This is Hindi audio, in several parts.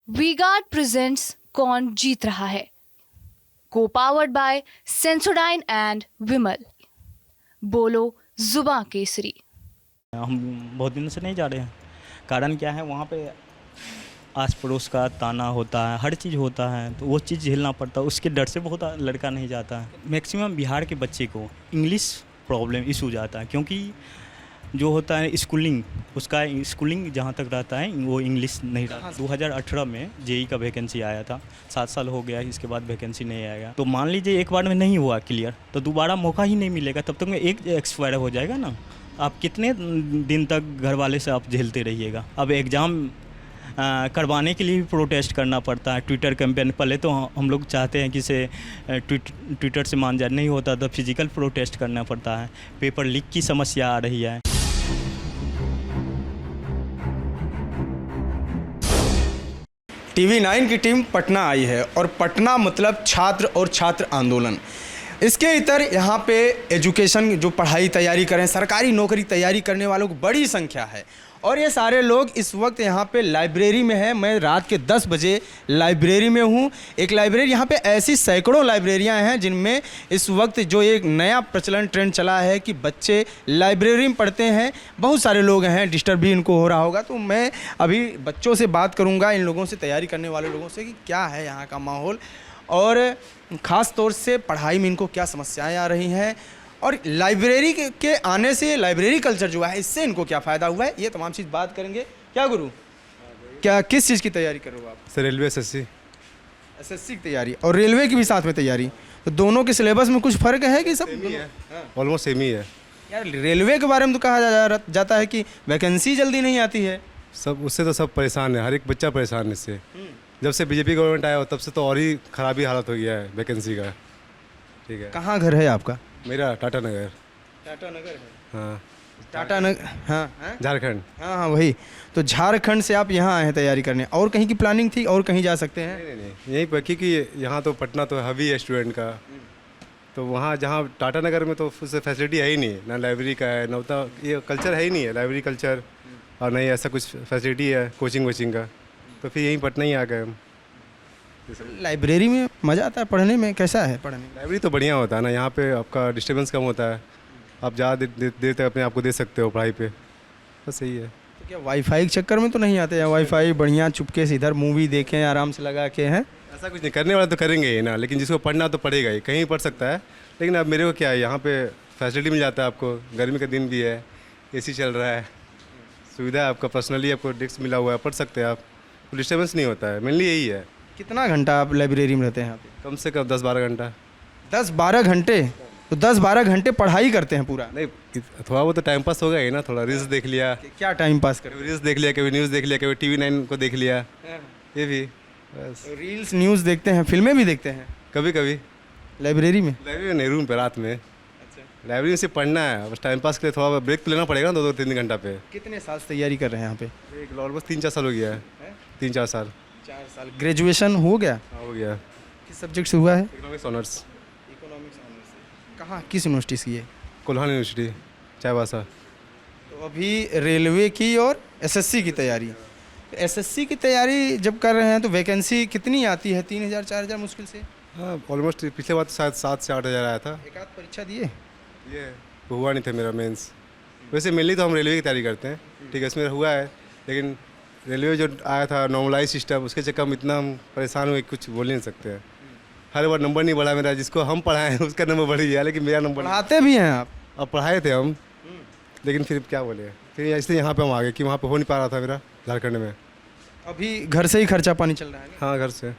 वीगार्ड प्रेजेंट्स कौन जीत रहा है, को पावर्ड बाय सेंसोडाइन एंड विमल। बोलो जुबां केसरी। हम बहुत दिनों से नहीं जा रहे हैं। कारण क्या है, वहाँ पे आस पड़ोस का ताना होता है, हर चीज़ होता है, तो वो चीज़ झेलना पड़ता है। उसके डर से बहुत लड़का नहीं जाता है। मैक्सिमम बिहार के बच्चे को इंग्लिश प्रॉब्लम इशू जाता है, क्योंकि जो होता है स्कूलिंग, उसका स्कूलिंग जहाँ तक रहता है वो इंग्लिश नहीं रहता। 2018 में जेई का वैकेंसी आया था, 7 साल हो गया, इसके बाद वैकेंसी नहीं आएगा। तो मान लीजिए एक बार में नहीं हुआ क्लियर, तो दोबारा मौका ही नहीं मिलेगा। तब तक में एक एक्सपायर हो जाएगा ना। आप कितने दिन तक घर वाले से आप झेलते रहिएगा। अब एग्ज़ाम करवाने के लिए भी प्रोटेस्ट करना पड़ता है। ट्विटर कैंपेन, पहले तो हम लोग चाहते हैं कि इसे ट्विटर से मान जाए, नहीं होता तो फिजिकल प्रोटेस्ट करना पड़ता है। पेपर लीक की समस्या आ रही है। टीवी 9 की टीम पटना आई है और पटना मतलब छात्र और छात्र आंदोलन। इसके इतर यहाँ पे एजुकेशन जो पढ़ाई तैयारी करें, सरकारी नौकरी तैयारी करने वालों की बड़ी संख्या है। और ये सारे लोग इस वक्त यहाँ पे लाइब्रेरी में हैं। मैं रात के 10 बजे लाइब्रेरी में हूँ। एक लाइब्रेरी, यहाँ पे ऐसी सैकड़ों लाइब्रेरियाँ हैं जिनमें इस वक्त जो एक नया प्रचलन ट्रेंड चला है कि बच्चे लाइब्रेरी में पढ़ते हैं। बहुत सारे लोग हैं, डिस्टर्ब भी इनको हो रहा होगा। तो मैं अभी बच्चों से बात करूँगा, इन लोगों से, तैयारी करने वाले लोगों से, कि क्या है यहाँ का माहौल और ख़ास तौर से पढ़ाई में इनको क्या समस्याएँ आ रही हैं, और लाइब्रेरी के आने से लाइब्रेरी कल्चर जो है इससे इनको क्या फ़ायदा हुआ है। ये तमाम चीज़ बात करेंगे। क्या गुरु, क्या किस चीज़ की तैयारी कर रहे हो आप? सर रेलवे एसएससी एसएससी की तैयारी और रेलवे की भी साथ में तैयारी, तो दोनों के सिलेबस में कुछ फ़र्क है कि सब सेम ही है? ऑलमोस्ट सेम ही है। यार रेलवे के बारे में तो कहा जाता है कि वैकेंसी जल्दी नहीं आती है। सब उससे तो सब परेशान है, हर एक बच्चा परेशान है इससे। जब से बीजेपी गवर्नमेंट आया हो तब से तो और ही ख़राबी हालत हो गया है वैकेंसी का। ठीक है। कहाँ घर है आपका? मेरा टाटा नगर। टाटा नगर है? हाँ, टाटा नगर, हाँ हाँ झारखंड। हाँ हाँ वही। तो झारखंड से आप यहाँ आए हैं तैयारी करने, और कहीं की प्लानिंग थी और कहीं जा सकते हैं? नहीं नहीं, यहीं पर, क्योंकि यहाँ तो पटना तो हबी है स्टूडेंट का। तो वहाँ जहाँ टाटा नगर में तो उससे फैसिलिटी है ही नहीं, ना लाइब्रेरी का है, ना उतना ये कल्चर है ही नहीं है, लाइब्रेरी कल्चर, और नहीं ऐसा कुछ फैसिलिटी है कोचिंग वोचिंग का। तो फिर यहीं पटना ही आ गए हम। लाइब्रेरी में मज़ा आता है पढ़ने में? कैसा है पढ़ने में? लाइब्रेरी तो बढ़िया होता है ना, यहाँ पे आपका डिस्टर्बेंस कम होता है, आप ज़्यादा देर तक अपने आप को दे सकते हो पढ़ाई पे, बस सही है। तो क्या वाईफाई के चक्कर में तो नहीं आते हैं? वाईफाई बढ़िया चुपके से इधर मूवी देखें आराम से लगा के हैं? ऐसा कुछ नहीं, करने वाला तो करेंगे ही ना, लेकिन जिसको पढ़ना तो पढ़ेगा ही, कहीं पढ़ सकता है। लेकिन अब मेरे को क्या है, यहाँ पे फैसिलिटी मिल जाता है आपको, गर्मी का दिन भी है, एसी चल रहा है, सुविधा है आपका, पर्सनली आपको डेस्क मिला हुआ है, पढ़ सकते हैं आप, तो डिस्टर्बेंस नहीं होता है। मेनली यही है। कितना घंटा आप लाइब्रेरी में रहते हैं यहाँ पे? कम से कम 10-12 घंटा। 10-12 घंटे? तो 10-12 घंटे पढ़ाई करते हैं पूरा? नहीं, थोड़ा बहुत तो टाइम पास होगा ही ना, थोड़ा रील्स देख लिया, क्या टाइम पास करते कभी रील्स देख लिया, कभी न्यूज़ देख लिया, कभी टीवी 9 को देख लिया, हैं? ये भी बस। रील्स न्यूज़ देखते हैं, फिल्में भी देखते हैं कभी कभी लाइब्रेरी में? लाइब्रेरी में नहीं, रूम पे रात में। अच्छा। लाइब्रेरी में सिर्फ पढ़ना है, बस टाइम पास के लिए थोड़ा ब्रेक तो लेना पड़ेगा ना, 2-3 घंटा पे। कितने साल से तैयारी कर रहे हैं यहाँ पे? एक ऑलमोस्ट 3-4 साल हो गया है। 3-4 साल। 4 साल। ग्रेजुएशन हो गया? हाँ, हो गया। किस सब्जेक्ट से हुआ है? Economics honours. इकोनॉमिक्स ऑनर्स से। कहाँ, किस यूनिवर्सिटी से? ये कोल्हान यूनिवर्सिटी, चाईबासा। तो अभी रेलवे की और एसएससी की तैयारी। एसएससी की तैयारी जब कर रहे हैं तो वैकेंसी कितनी आती है? 3,000-4,000 मुश्किल से? हाँ, ऑलमोस्ट पिछले बार तो शायद 7 से 8 हज़ार आया था। एक आध परीक्षा दिए? ये तो हुआ नहीं था मेरा मेंस। वैसे मेनली तो हम रेलवे की तैयारी करते हैं, ठीक है, इसमें हुआ है। लेकिन रेलवे जो आया था नॉर्मलाइज सिस्टम, उसके चक्कर में इतना हम परेशान हुए, कुछ बोल नहीं सकते हैं। हर बार नंबर नहीं बढ़ा मेरा, जिसको हम पढ़ाए उसका नंबर बढ़ गया, लेकिन मेरा नंबर। पढ़ाते भी हैं आप? अब पढ़ाए थे हम, लेकिन फिर क्या बोले, फिर इसलिए यहाँ पे हम आ गए कि वहाँ पे हो नहीं पा रहा था मेरा झारखंड में। अभी घर से ही खर्चा पानी चल रहा है? हाँ, घर से।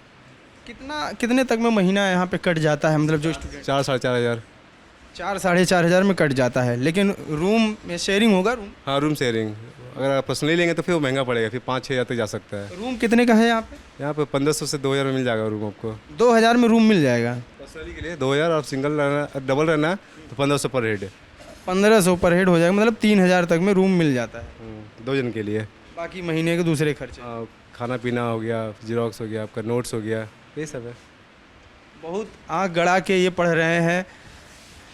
कितने तक में महीना यहाँ पे कट जाता है, मतलब जो स्टूडेंट? 4-4.5 हज़ार। 4-4.5 हज़ार में कट जाता है, लेकिन रूम में शेयरिंग होगा? रूम हाँ, रूम शेयरिंग। अगर आप पर्सनली लेंगे तो फिर वो महंगा पड़ेगा, फिर 5-6 हज़ार तक जा सकता है। रूम कितने का है यहाँ पे? यहाँ पे 1500 से 2000 में मिल जाएगा रूम आपको। 2,000 में रूम मिल जाएगा? पर्सनली के लिए 2000, और सिंगल रहना, डबल रहना तो 1500 पर हेड। 1500 पर हेड हो जाएगा, मतलब 3,000 तक में रूम मिल जाता है 2 जन के लिए। बाकी महीने के दूसरे खर्चे? खाना पीना हो गया, जीरोक्स हो गया, आपका नोट्स हो गया, ये सब है। बहुत आँख गड़ा के ये पढ़ रहे हैं।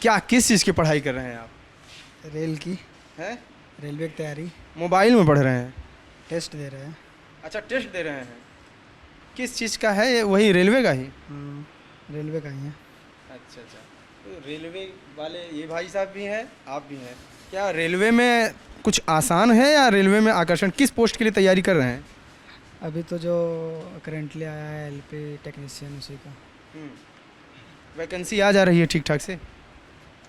क्या, किस चीज़ की पढ़ाई कर रहे हैं आप? रेल की, हैं? रेलवे की तैयारी। मोबाइल में पढ़ रहे हैं? टेस्ट दे रहे हैं। अच्छा, टेस्ट दे रहे हैं। किस चीज़ का है ये? वही रेलवे का ही? रेलवे का ही है। अच्छा अच्छा, तो रेलवे वाले ये भाई साहब भी हैं, आप भी हैं। क्या रेलवे में कुछ आसान है या रेलवे में आकर्षण, किस पोस्ट के लिए तैयारी कर रहे हैं? अभी तो जो करेंटली आया है एलपी टेक्नीशियन उसी का। वैकेंसी आ जा रही है ठीक ठाक से?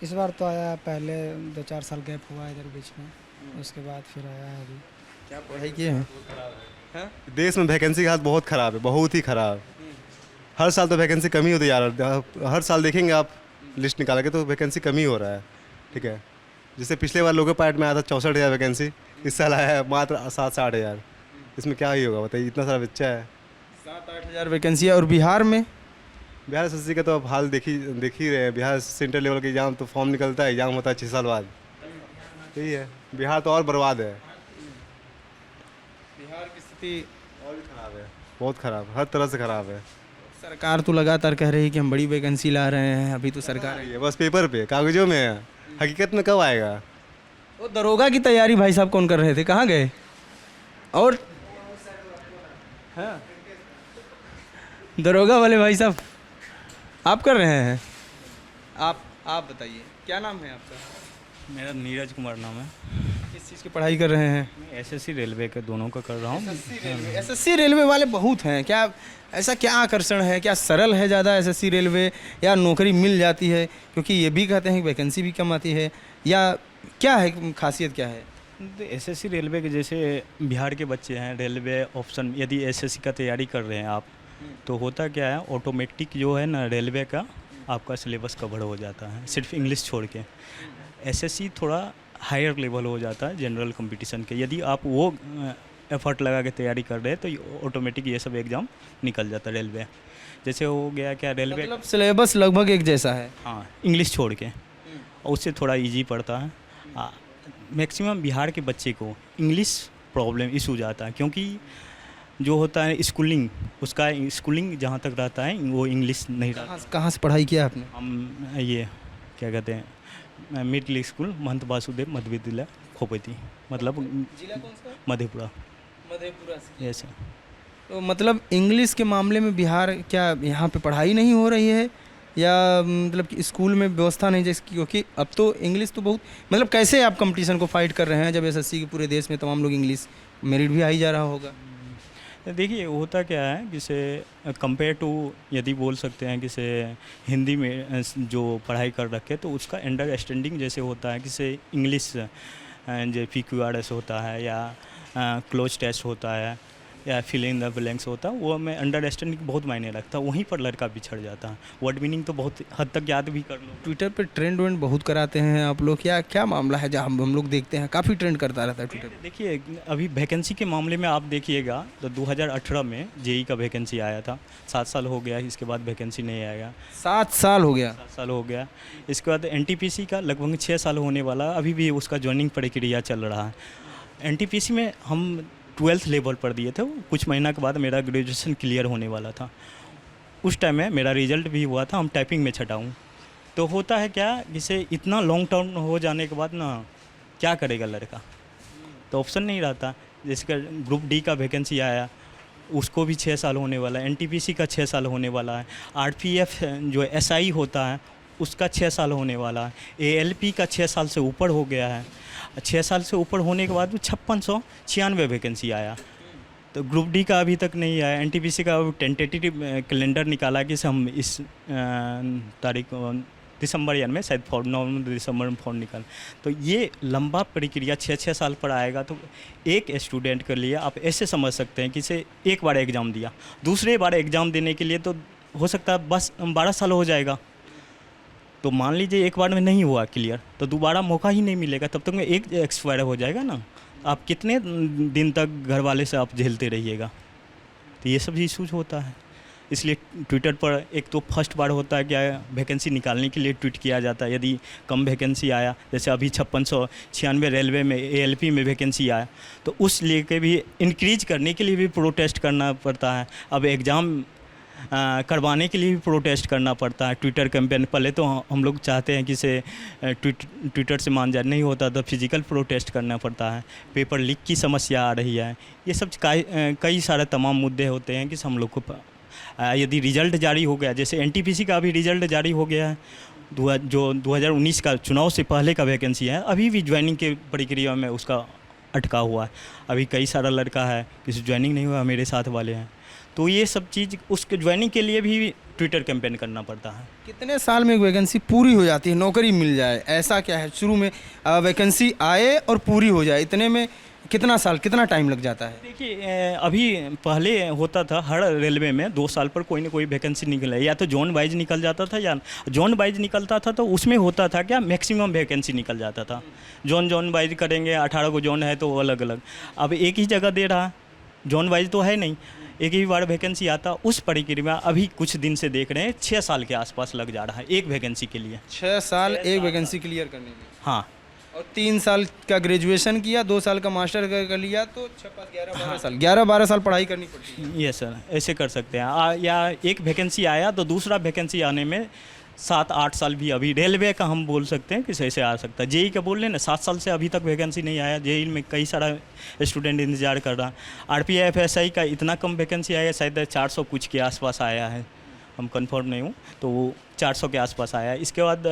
इस बार तो आया, पहले 2-4 साल गैप हुआ इधर बीच में, उसके बाद फिर आया है अभी। क्या पढ़ाई किए हैं? देश में वैकेंसी की हालत बहुत ख़राब है, बहुत ही ख़राब। हर साल तो वैकेंसी कमी होती जा रहा है। हर साल देखेंगे आप लिस्ट निकाल के तो वैकेंसी कमी हो रहा है, ठीक है। जैसे पिछले बार लोगो पायलट में आया था 64,000 वैकेंसी, इस साल आया है मात्र 7-8 हज़ार। इसमें क्या ही होगा बताइए, इतना सारा बच्चा है। 7-8 हज़ार वैकेंसी है। और बिहार में? बिहार एसएससी का तो अब हाल देख ही रहे हैं। बिहार सेंट्रल लेवल का एग्ज़ाम तो फॉर्म निकलता है, एग्ज़ाम होता है 6 साल बाद। यही है, बिहार तो और बर्बाद है। बिहार की स्थिति और भी ख़राब है, बहुत ख़राब, हर तरह से ख़राब है। सरकार तो लगातार कह रही है कि हम बड़ी वैकेंसी ला रहे हैं, अभी तो सरकार ये बस पेपर पे, कागजों में है, हकीकत में कब आएगा? वो दरोगा की तैयारी भाई साहब कौन कर रहे थे, कहाँ गए? और हाँ, दरोगा वाले भाई साहब आप कर रहे हैं? आप बताइए, क्या नाम है आपका? मेरा नीरज कुमार नाम है। किस चीज़ की पढ़ाई कर रहे हैं? मैं एसएससी रेलवे के दोनों का कर रहा हूँ। एसएससी रेलवे वाले बहुत हैं, क्या ऐसा क्या आकर्षण है? क्या सरल है ज़्यादा एसएससी रेलवे, या नौकरी मिल जाती है? क्योंकि ये भी कहते हैं कि वैकेंसी भी कम आती है, या क्या है, खासियत क्या है? एसएससी रेलवे के जैसे बिहार के बच्चे हैं, रेलवे ऑप्शन यदि एसएससी का तैयारी कर रहे हैं आप, तो होता क्या है, ऑटोमेटिक जो है ना रेलवे का आपका सिलेबस कवर हो जाता है सिर्फ इंग्लिश छोड़ के। एसएससी थोड़ा हायर लेवल हो जाता है जनरल कंपटीशन के। यदि आप वो एफर्ट लगा के तैयारी कर रहे हैं तो ऑटोमेटिक ये सब एग्ज़ाम निकल जाता है रेलवे। जैसे हो गया क्या रेलवे, मतलब सिलेबस लगभग एक जैसा है? हाँ, इंग्लिश छोड़ के, और उससे थोड़ा इजी पड़ता है। मैक्सिमम बिहार के बच्चे को इंग्लिश प्रॉब्लम इशू जाता है, क्योंकि जो होता है स्कूलिंग, उसका स्कूलिंग जहाँ तक रहता है वो इंग्लिश नहीं रहता। कहाँ से पढ़ाई किया आपने? हम ये क्या कहते हैं, मिडिल स्कूल महंत वासुदेव मध्य विद्यालय खोपती, मतलब जिला कौन सा? मधेपुरा। मधेपुरा से। यस। तो मतलब इंग्लिश के मामले में बिहार, क्या यहाँ पे पढ़ाई नहीं हो रही है, या मतलब कि स्कूल में व्यवस्था नहीं, जैसे क्योंकि अब तो इंग्लिश तो बहुत, मतलब कैसे आप कंपटीशन को फाइट कर रहे हैं जब एसएससी के पूरे देश में तमाम लोग इंग्लिश मेरिट भी आ ही जा रहा होगा? देखिए होता क्या है, जैसे कंपेयर टू यदि बोल सकते हैं किसे हिंदी में जो पढ़ाई कर रखे तो उसका अंडरस्टैंडिंग जैसे होता है, किसे इंग्लिश जो PQRS होता है या क्लोज टेस्ट होता है या फिल इन द ब्लैंक्स होता है, वो में अंडरस्टैंडिंग बहुत मायने रखता है। वहीं पर लड़का बिछड़ जाता है। वर्ड मीनिंग तो बहुत हद तक याद भी कर लो। ट्विटर पे ट्रेंड वेंड बहुत कराते हैं आप लोग, क्या मामला है? जहाँ हम लोग देखते हैं काफ़ी ट्रेंड करता रहता है ट्विटर पे। देखिए अभी वैकेंसी के मामले में आप देखिएगा तो 2018 में जेई का वैकेंसी आया था, 7 साल हो गया, इसके बाद वैकेंसी नहीं आएगा। 7 साल हो गया? 7 साल हो गया। इसके बाद NTPC का लगभग 6 साल होने वाला, अभी भी उसका ज्वाइनिंग प्रक्रिया चल रहा है। NTPC में हम 12th लेवल पर दिए थे, कुछ महीना के बाद मेरा ग्रेजुएशन क्लियर होने वाला था। उस टाइम में मेरा रिजल्ट भी हुआ था, हम टाइपिंग में छटा हूँ। तो होता है क्या, जिसे इतना लॉन्ग टर्म हो जाने के बाद ना क्या करेगा लड़का, तो ऑप्शन नहीं रहता। जैसे कि ग्रुप डी का वैकेंसी आया, उसको भी 6 साल होने वाला है। NTPC का 6 साल होने वाला है। RPF जो SI होता है उसका 6 साल होने वाला है। ALP का 6 साल से ऊपर हो गया है। 6 साल से ऊपर होने के बाद 5696 वैकेंसी आया। तो ग्रुप डी का अभी तक नहीं आया। NTPC का टेंटेटिव कैलेंडर निकाला कि हम इस तारीख दिसंबर यानी में शायद नवंबर दिसंबर में फॉर्म निकाल। तो ये लंबा प्रक्रिया 6 साल पर आएगा। तो एक स्टूडेंट के लिए आप ऐसे समझ सकते हैं कि इसे एक बार एग्ज़ाम दिया, दूसरे बार एग्ज़ाम देने के लिए तो हो सकता है बस 12 साल हो जाएगा। तो मान लीजिए एक बार में नहीं हुआ क्लियर तो दोबारा मौका ही नहीं मिलेगा, तब तक में एक एक्सपायर हो जाएगा ना। आप कितने दिन तक घर वाले से आप झेलते रहिएगा। तो ये सब इशूज होता है। इसलिए ट्विटर पर एक तो फर्स्ट बार होता है क्या, वैकेंसी निकालने के लिए ट्वीट किया जाता है। यदि कम वैकेंसी आया, जैसे अभी 5696 रेलवे में ALP में वैकेंसी आया, तो उस लेके भी इंक्रीज करने के लिए भी प्रोटेस्ट करना पड़ता है। अब एग्ज़ाम करवाने के लिए भी प्रोटेस्ट करना पड़ता है। ट्विटर कैंपेन पहले तो हम लोग चाहते हैं कि इसे ट्विटर से मान जाए, नहीं होता तो फिजिकल प्रोटेस्ट करना पड़ता है। पेपर लीक की समस्या आ रही है। ये सब कई सारे तमाम मुद्दे होते हैं कि हम लोग को यदि रिजल्ट जारी हो गया, जैसे एनटीपीसी का भी रिजल्ट जारी हो गया है, जो 2019 का चुनाव से पहले का वैकेंसी है, अभी भी ज्वाइनिंग की प्रक्रिया में उसका अटका हुआ है। अभी कई सारा लड़का है किसी ज्वाइनिंग नहीं हुआ, मेरे साथ वाले हैं। तो ये सब चीज़ उसके ज्वाइनिंग के लिए भी ट्विटर कैंपेन करना पड़ता है। कितने साल में एक वैकेंसी पूरी हो जाती है, नौकरी मिल जाए, ऐसा क्या है? शुरू में वैकेंसी आए और पूरी हो जाए, इतने में कितना साल, कितना टाइम लग जाता है? देखिए अभी पहले होता था हर रेलवे में 2 साल पर कोई ना कोई वैकेंसी निकले, या तो जोन वाइज निकल जाता था, या जोन वाइज निकलता था तो उसमें होता था क्या, मैक्सिमम वैकेंसी निकल जाता था। जोन वाइज करेंगे, 18 को जोन है तो अलग अलग। अब एक ही जगह दे रहा, जोन वाइज तो है नहीं, एक ही बार वैकेंसी आता। उस प्रक्रिया अभी कुछ दिन से देख रहे हैं 6 साल के आसपास लग जा रहा है एक वैकेंसी के लिए। 6 साल एक वैकेंसी क्लियर करने में? हाँ। और 3 साल का ग्रेजुएशन किया, 2 साल का मास्टर कर लिया, तो 11-12 साल पढ़ाई करनी पड़ती है। ये सर ऐसे कर सकते हैं। या एक वैकेंसी आया तो दूसरा वैकेंसी आने में 7-8 साल भी, अभी रेलवे का हम बोल सकते हैं कि ऐसे आ सकता है। जेई का बोल रहे हैं ना, 7 साल से अभी तक वैकेंसी नहीं आया। जेई में कई सारा स्टूडेंट इंतजार कर रहा। आरपीएफ एसआई का इतना कम वैकेंसी आया, शायद 400 कुछ के आसपास आया है, हम कंफर्म नहीं हूँ, तो वो 400 के आसपास आया। इसके बाद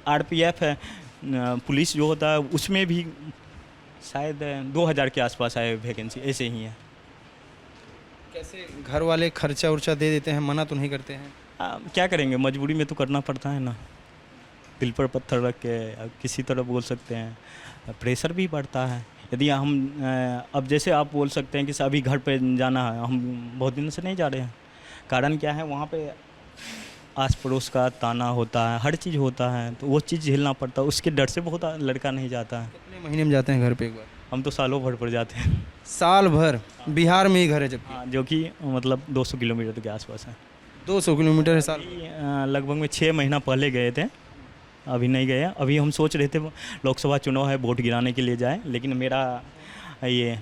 आरपीएफ है, पुलिस जो होता है उसमें भी शायद 2000 के आसपास आए वैकेंसी, ऐसे ही है। कैसे घर वाले खर्चा उर्चा दे देते हैं, मना तो नहीं करते हैं? क्या करेंगे, मजबूरी में तो करना पड़ता है ना, दिल पर पत्थर रख के किसी तरह बोल सकते हैं। प्रेशर भी बढ़ता है। यदि हम अब जैसे आप बोल सकते हैं कि अभी घर पे जाना है, हम बहुत दिनों से नहीं जा रहे हैं। कारण क्या है, वहाँ पे आस पड़ोस का ताना होता है, हर चीज़ होता है, तो वो चीज़ झेलना पड़ता है। उसके डर से बहुत लड़का नहीं जाता है। कितने महीने में जाते हैं घर पे एक बार? हम तो सालों भर पर जाते हैं। साल भर? बिहार में ही घर है जबकि? हाँ, जो कि मतलब 200 किलोमीटर के आसपास है। 200 किलोमीटर है साल? लगभग में 6 महीना पहले गए थे, अभी नहीं गए। अभी हम सोच रहे थे लोकसभा चुनाव है, वोट गिराने के लिए जाए, लेकिन मेरा ये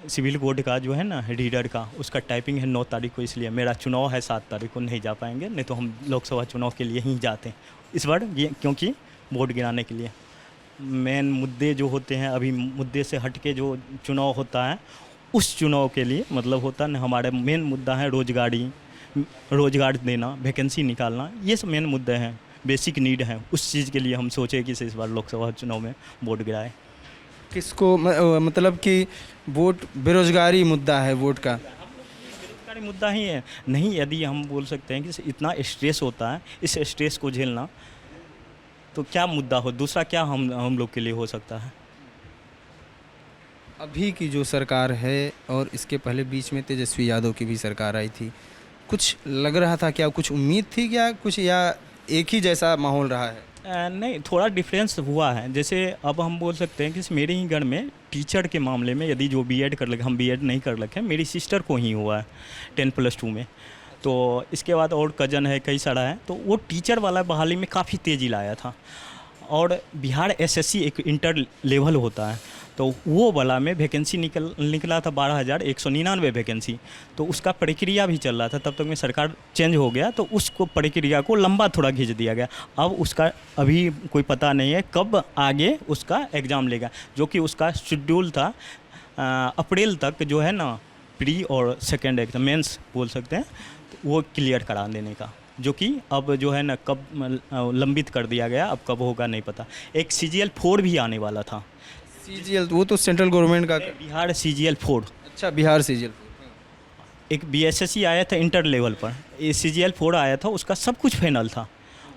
सिविल कोड का जो है ना रीडर का, उसका टाइपिंग है 9 तारीख को, इसलिए मेरा चुनाव है 7 तारीख को, नहीं जा पाएंगे। नहीं तो हम लोकसभा चुनाव के लिए ही जाते हैं इस बार, ये क्योंकि वोट गिराने के लिए मेन मुद्दे जो होते हैं, अभी मुद्दे से हट के जो चुनाव होता है, उस चुनाव के लिए मतलब होता है ना, हमारे मेन मुद्दा है रोजगार देना, वैकेंसी निकालना, ये सब मेन मुद्दे हैं, बेसिक नीड है। उस चीज़ के लिए हम सोचे कि इस बार लोकसभा चुनाव में वोट गिराए। किसको मतलब कि वोट, बेरोजगारी मुद्दा है वोट का? बेरोजगारी मुद्दा ही है नहीं, यदि हम बोल सकते हैं कि इतना स्ट्रेस होता है, इस स्ट्रेस को झेलना, तो क्या मुद्दा हो दूसरा, क्या हम लोग के लिए हो सकता है। अभी की जो सरकार है और इसके पहले बीच में तेजस्वी यादव की भी सरकार आई थी, कुछ लग रहा था क्या, कुछ उम्मीद थी क्या कुछ, या एक ही जैसा माहौल रहा है? नहीं, थोड़ा डिफरेंस हुआ है। जैसे अब हम बोल सकते हैं कि मेरे ही घर में टीचर के मामले में, यदि जो बीएड कर लगे, हम बीएड नहीं कर रखे, मेरी सिस्टर को ही हुआ है 10+2 में, तो इसके बाद और कजन है, कई सारा है, तो वो टीचर वाला बहाली में काफ़ी तेज़ी लाया था। और बिहार एसएससी एक इंटर लेवल होता है, तो वो वाला में वैकेंसी निकला था 12,199 वैकेंसी, तो उसका प्रक्रिया भी चल रहा था। तब तक में सरकार चेंज हो गया, तो उसको प्रक्रिया को लंबा थोड़ा खींच दिया गया। अब उसका अभी कोई पता नहीं है कब आगे उसका एग्ज़ाम लेगा, जो कि उसका शेड्यूल था अप्रैल तक, जो है ना प्री और सेकेंड एग्जाम मेंस बोल सकते हैं, तो वो क्लियर करा देने का, जो कि अब जो है ना कब लंबित कर दिया गया, अब कब होगा नहीं पता। एक CGL 4 भी आने वाला था। CGL वो तो सेंट्रल गवर्नमेंट का? बिहार CGL 4। अच्छा, बिहार CGL। एक BSSC आया था इंटर लेवल पर, ये CGL 4 आया था, उसका सब कुछ फाइनल था।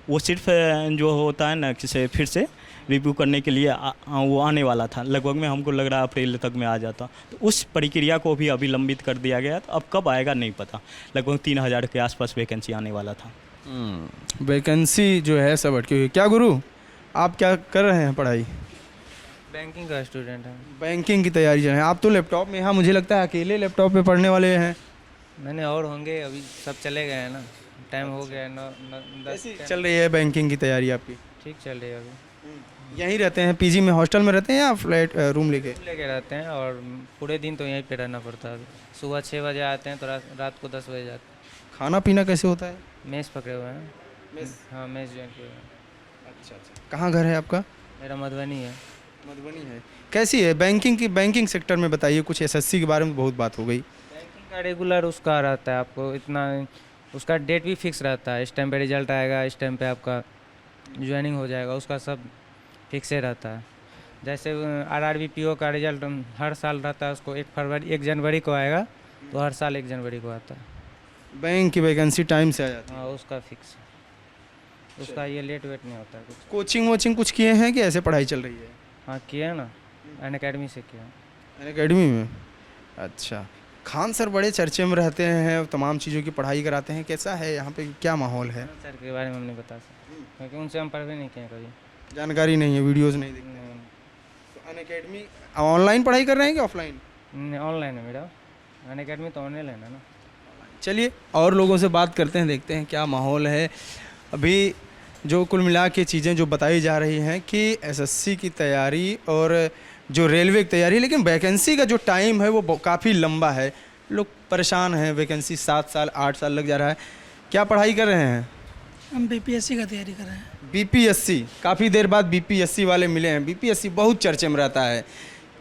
वो सिर्फ जो होता है ना किसे फिर से रिव्यू करने के लिए वो आने वाला था। लगभग में हमको लग रहा है अप्रैल तक में आ जाता, तो उस प्रक्रिया को भी अभी लंबित कर दिया गया। तो अब कब आएगा नहीं पता। लगभग 3000 के आसपास वैकेंसी आने वाला था। वैकेंसी जो है सब अटकी हुई। क्या गुरु, आप क्या कर रहे हैं पढ़ाई? बैंकिंग का स्टूडेंट है। बैंकिंग की तैयारी कर रहे हैं आप? तो लैपटॉप में, हाँ मुझे लगता है अकेले लैपटॉप पे पढ़ने वाले हैं। मैंने और होंगे, अभी सब चले गए हैं ना, टाइम हो गया है 9-10। चल रही है बैंकिंग की तैयारी आपकी? ठीक चल रही है अभी। यहीं रहते हैं, पीजी में, हॉस्टल में रहते हैं या फ्लैट रूम लेके? लेके रहते हैं और पूरे दिन तो यहीं पे रहना पड़ता है। सुबह 6 बजे आते हैं तो रात को 10 बजे जाते हैं। खाना पीना कैसे होता है? मेस पकड़े हुए हैं। हाँ, मेस ज्वाइन किए हुए हैं। अच्छा। कहाँ घर है आपका? मेरा मधुबनी है। मधुबनी है। कैसी है बैंकिंग सेक्टर में बताइए कुछ। एसएससी के बारे में बहुत बात हो गई। बैंकिंग का रेगुलर उसका रहता है, आपको इतना उसका डेट भी फिक्स रहता है। इस टाइम पे रिजल्ट आएगा, इस टाइम पे आपका ज्वाइनिंग हो जाएगा, उसका सब फिक्स ही रहता है। जैसे RRBPO का रिजल्ट हर साल रहता है, उसको 1 जनवरी को आएगा, तो हर साल 1 जनवरी को आता है। बैंक की वैकेंसी टाइम से आ जाती है। हाँ, उसका फिक्स, उसका ये लेट वेट नहीं होता है कुछ। कोचिंग वोचिंग कुछ किए हैं कि ऐसे पढ़ाई चल रही है? हाँ, किए हैं ना, अनअकैडमी से किया। अकेडमी में? अच्छा। खान सर बड़े चर्चे में रहते हैं, तमाम चीज़ों की पढ़ाई कराते हैं। कैसा है यहाँ पे, क्या माहौल है? सर के बारे में हम नहीं बता सकते क्योंकि उनसे हम पढ़ भी नहीं किए कभी। जानकारी नहीं है, वीडियोस नहीं देखते हैं। तो अनअकैडमी ऑनलाइन पढ़ाई कर रहे हैं कि ऑफलाइन? ऑनलाइन है मेरा, अनअकैडमी तो ऑनलाइन है ना। चलिए और लोगों से बात करते हैं, देखते हैं क्या माहौल है। अभी जो कुल मिला के चीज़ें जो बताई जा रही हैं कि एसएससी की तैयारी और जो रेलवे की तैयारी, लेकिन वैकेंसी का जो टाइम है वो काफ़ी लंबा है। लोग परेशान हैं, वैकेंसी 7 साल 8 साल लग जा रहा है। क्या पढ़ाई कर रहे हैं? हम बीपीएससी का तैयारी कर रहे हैं। बीपीएससी, काफ़ी देर बाद बीपीएससी वाले मिले हैं। बीपीएससी बहुत चर्चे में रहता है।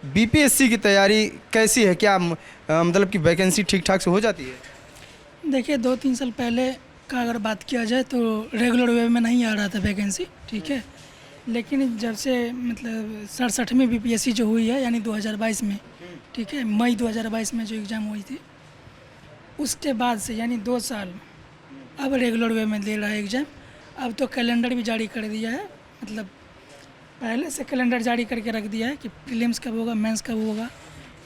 बीपीएससी की तैयारी कैसी है? क्या मतलब कि वैकेंसी ठीक ठाक से हो जाती है? देखिए 2-3 साल पहले का अगर बात किया जाए तो रेगुलर वे में नहीं आ रहा था वैकेंसी, ठीक है। लेकिन जब से मतलब 67वीं बीपीएससी जो हुई है, यानी 2022 में, ठीक है, मई 2022 में जो एग्ज़ाम हुई थी, उसके बाद से यानी 2 साल अब रेगुलर वे में दे रहा है एग्ज़ाम। अब तो कैलेंडर भी जारी कर दिया है, मतलब पहले से कैलेंडर जारी करके रख दिया है कि प्रीलिम्स कब होगा, मेंस कब होगा,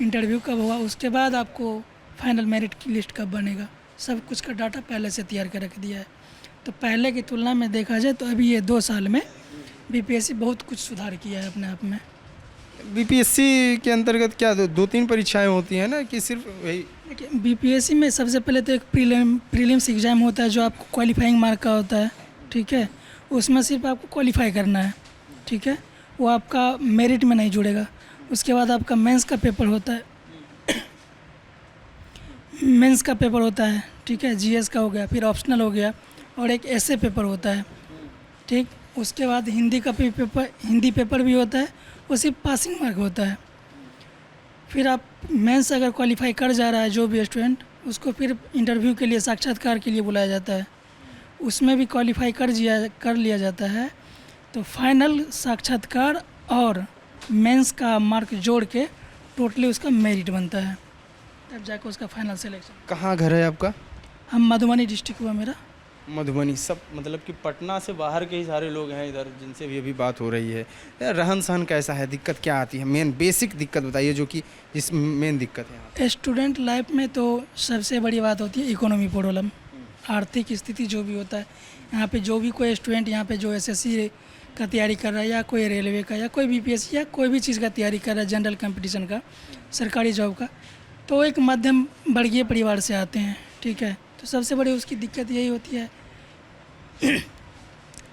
इंटरव्यू कब होगा, उसके बाद आपको फाइनल मेरिट की लिस्ट कब बनेगा, सब कुछ का डाटा पहले से तैयार कर रख दिया है। तो पहले की तुलना में देखा जाए तो अभी ये 2 साल में बीपीएससी बहुत कुछ सुधार किया है अपने आप में। बीपीएससी के अंतर्गत क्या 2-3 परीक्षाएं होती हैं ना, कि सिर्फ वही? देखिए बीपीएससी में सबसे पहले तो एक प्रीलिम्स एग्ज़ाम होता है जो आपको क्वालिफाइंग मार्क का होता है, ठीक है। उसमें सिर्फ आपको क्वालिफाई करना है, ठीक है, वो आपका मेरिट में नहीं जुड़ेगा। उसके बाद आपका मेंस का पेपर होता है मेंस का पेपर होता है, ठीक है, जीएस का हो गया, फिर ऑप्शनल हो गया, और एक ऐसे पेपर होता है, ठीक। उसके बाद हिंदी पेपर भी होता है, वो सिर्फ पासिंग मार्क होता है। फिर आप मेंस अगर क्वालिफाई कर जा रहा है जो भी स्टूडेंट, उसको फिर इंटरव्यू के लिए, साक्षात्कार के लिए बुलाया जाता है। उसमें भी क्वालिफाई कर लिया जाता है तो फाइनल साक्षात्कार और मेंस का मार्क जोड़ के टोटली उसका मेरिट बनता है, तब जाकर उसका फाइनल सिलेक्शन। कहाँ घर है आपका? हम मधुबनी डिस्ट्रिक्ट हुआ मेरा। मधुबनी। सब मतलब कि पटना से बाहर के ही सारे लोग हैं इधर, जिनसे भी अभी बात हो रही है। यार रहन सहन कैसा है, दिक्कत क्या आती है? मेन बेसिक दिक्कत बताइए, जो कि जिस मेन दिक्कत है यहाँ। स्टूडेंट लाइफ में तो सबसे बड़ी बात होती है इकोनॉमी प्रॉब्लम, आर्थिक स्थिति जो भी होता है। यहाँ पे जो भी कोई स्टूडेंट यहाँ पे जो एसएससी का तैयारी कर रहा है, या कोई रेलवे का, या कोई बीपीएससी, या कोई भी चीज़ का तैयारी कर रहा है, जनरल कंपटीशन का, सरकारी जॉब का, तो एक मध्यम वर्गीय परिवार से आते हैं, ठीक है। तो सबसे बड़ी उसकी दिक्कत यही होती है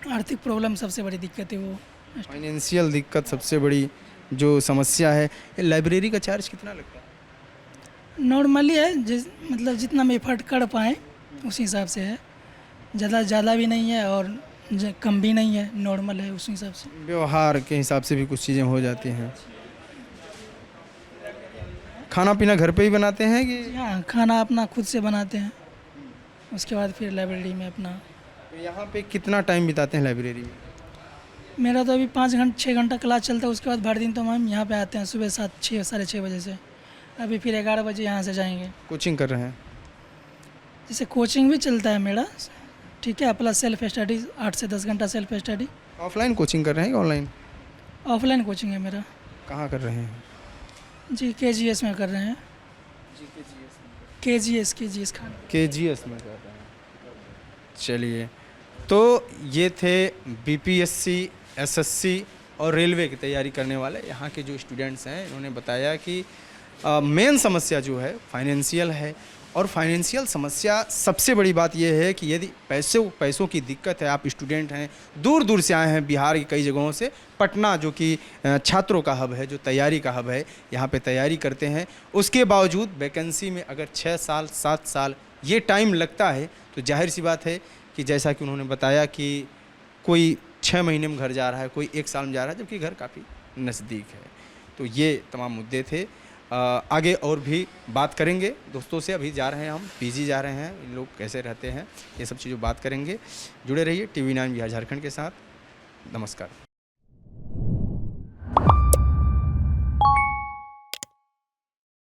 आर्थिक प्रॉब्लम सबसे बड़ी दिक्कत है वो। फाइनेंशियल दिक्कत सबसे बड़ी जो समस्या है। ये लाइब्रेरी का चार्ज कितना लगता है? नॉर्मली है, मतलब जितना हम एफर्ट कर पाएँ उस हिसाब से है। ज़्यादा भी नहीं है और कम भी नहीं है, नॉर्मल है उस हिसाब से। व्यवहार के हिसाब से भी कुछ चीज़ें हो जाती हैं। खाना पीना घर पे ही बनाते हैं कि? हाँ, खाना अपना खुद से बनाते हैं, उसके बाद फिर लाइब्रेरी में अपना। यहाँ पे कितना टाइम बिताते हैं लाइब्रेरी में? मेरा तो अभी 6 घंटा क्लास चलता है, उसके बाद भर दिन तो हम यहाँ पे आते हैं सुबह 7, 6, साढ़े 6 बजे से। अभी फिर 11 बजे यहाँ से जाएंगे। कोचिंग कर रहे हैं? जैसे कोचिंग भी चलता है मेरा, ठीक है, प्लस सेल्फ स्टडी 8 से 10 घंटा सेल्फ स्टडी। ऑफलाइन कोचिंग कर रहे हैं कि ऑनलाइन? ऑफलाइन कोचिंग है मेरा। कहाँ कर रहे हैं? जी KGS में कर रहे हैं। KGS खाना। KGS में कर रहे हैं। चलिए, तो ये थे बीपीएससी, एसएससी और रेलवे की तैयारी करने वाले यहाँ के जो स्टूडेंट्स हैं। इन्होंने बताया कि मेन समस्या जो है फाइनेंशियल है और फाइनेंशियल समस्या सबसे बड़ी बात यह है कि यदि पैसों की दिक्कत है, आप स्टूडेंट हैं, दूर दूर से आए हैं बिहार की कई जगहों से, पटना जो कि छात्रों का हब है, जो तैयारी का हब है, यहाँ पे तैयारी करते हैं, उसके बावजूद वैकेंसी में अगर 6 साल 7 साल ये टाइम लगता है तो जाहिर सी बात है कि जैसा कि उन्होंने बताया कि कोई 6 महीने में घर जा रहा है, कोई 1 साल में जा रहा है, जबकि घर काफ़ी नज़दीक है। तो ये तमाम मुद्दे थे। आगे और भी बात करेंगे दोस्तों से। अभी जा रहे हैं हम पीजी जा रहे हैं, इन लोग कैसे रहते हैं, ये सब चीज़ों बात करेंगे। जुड़े रहिए TV9 बिहार झारखंड के साथ। नमस्कार।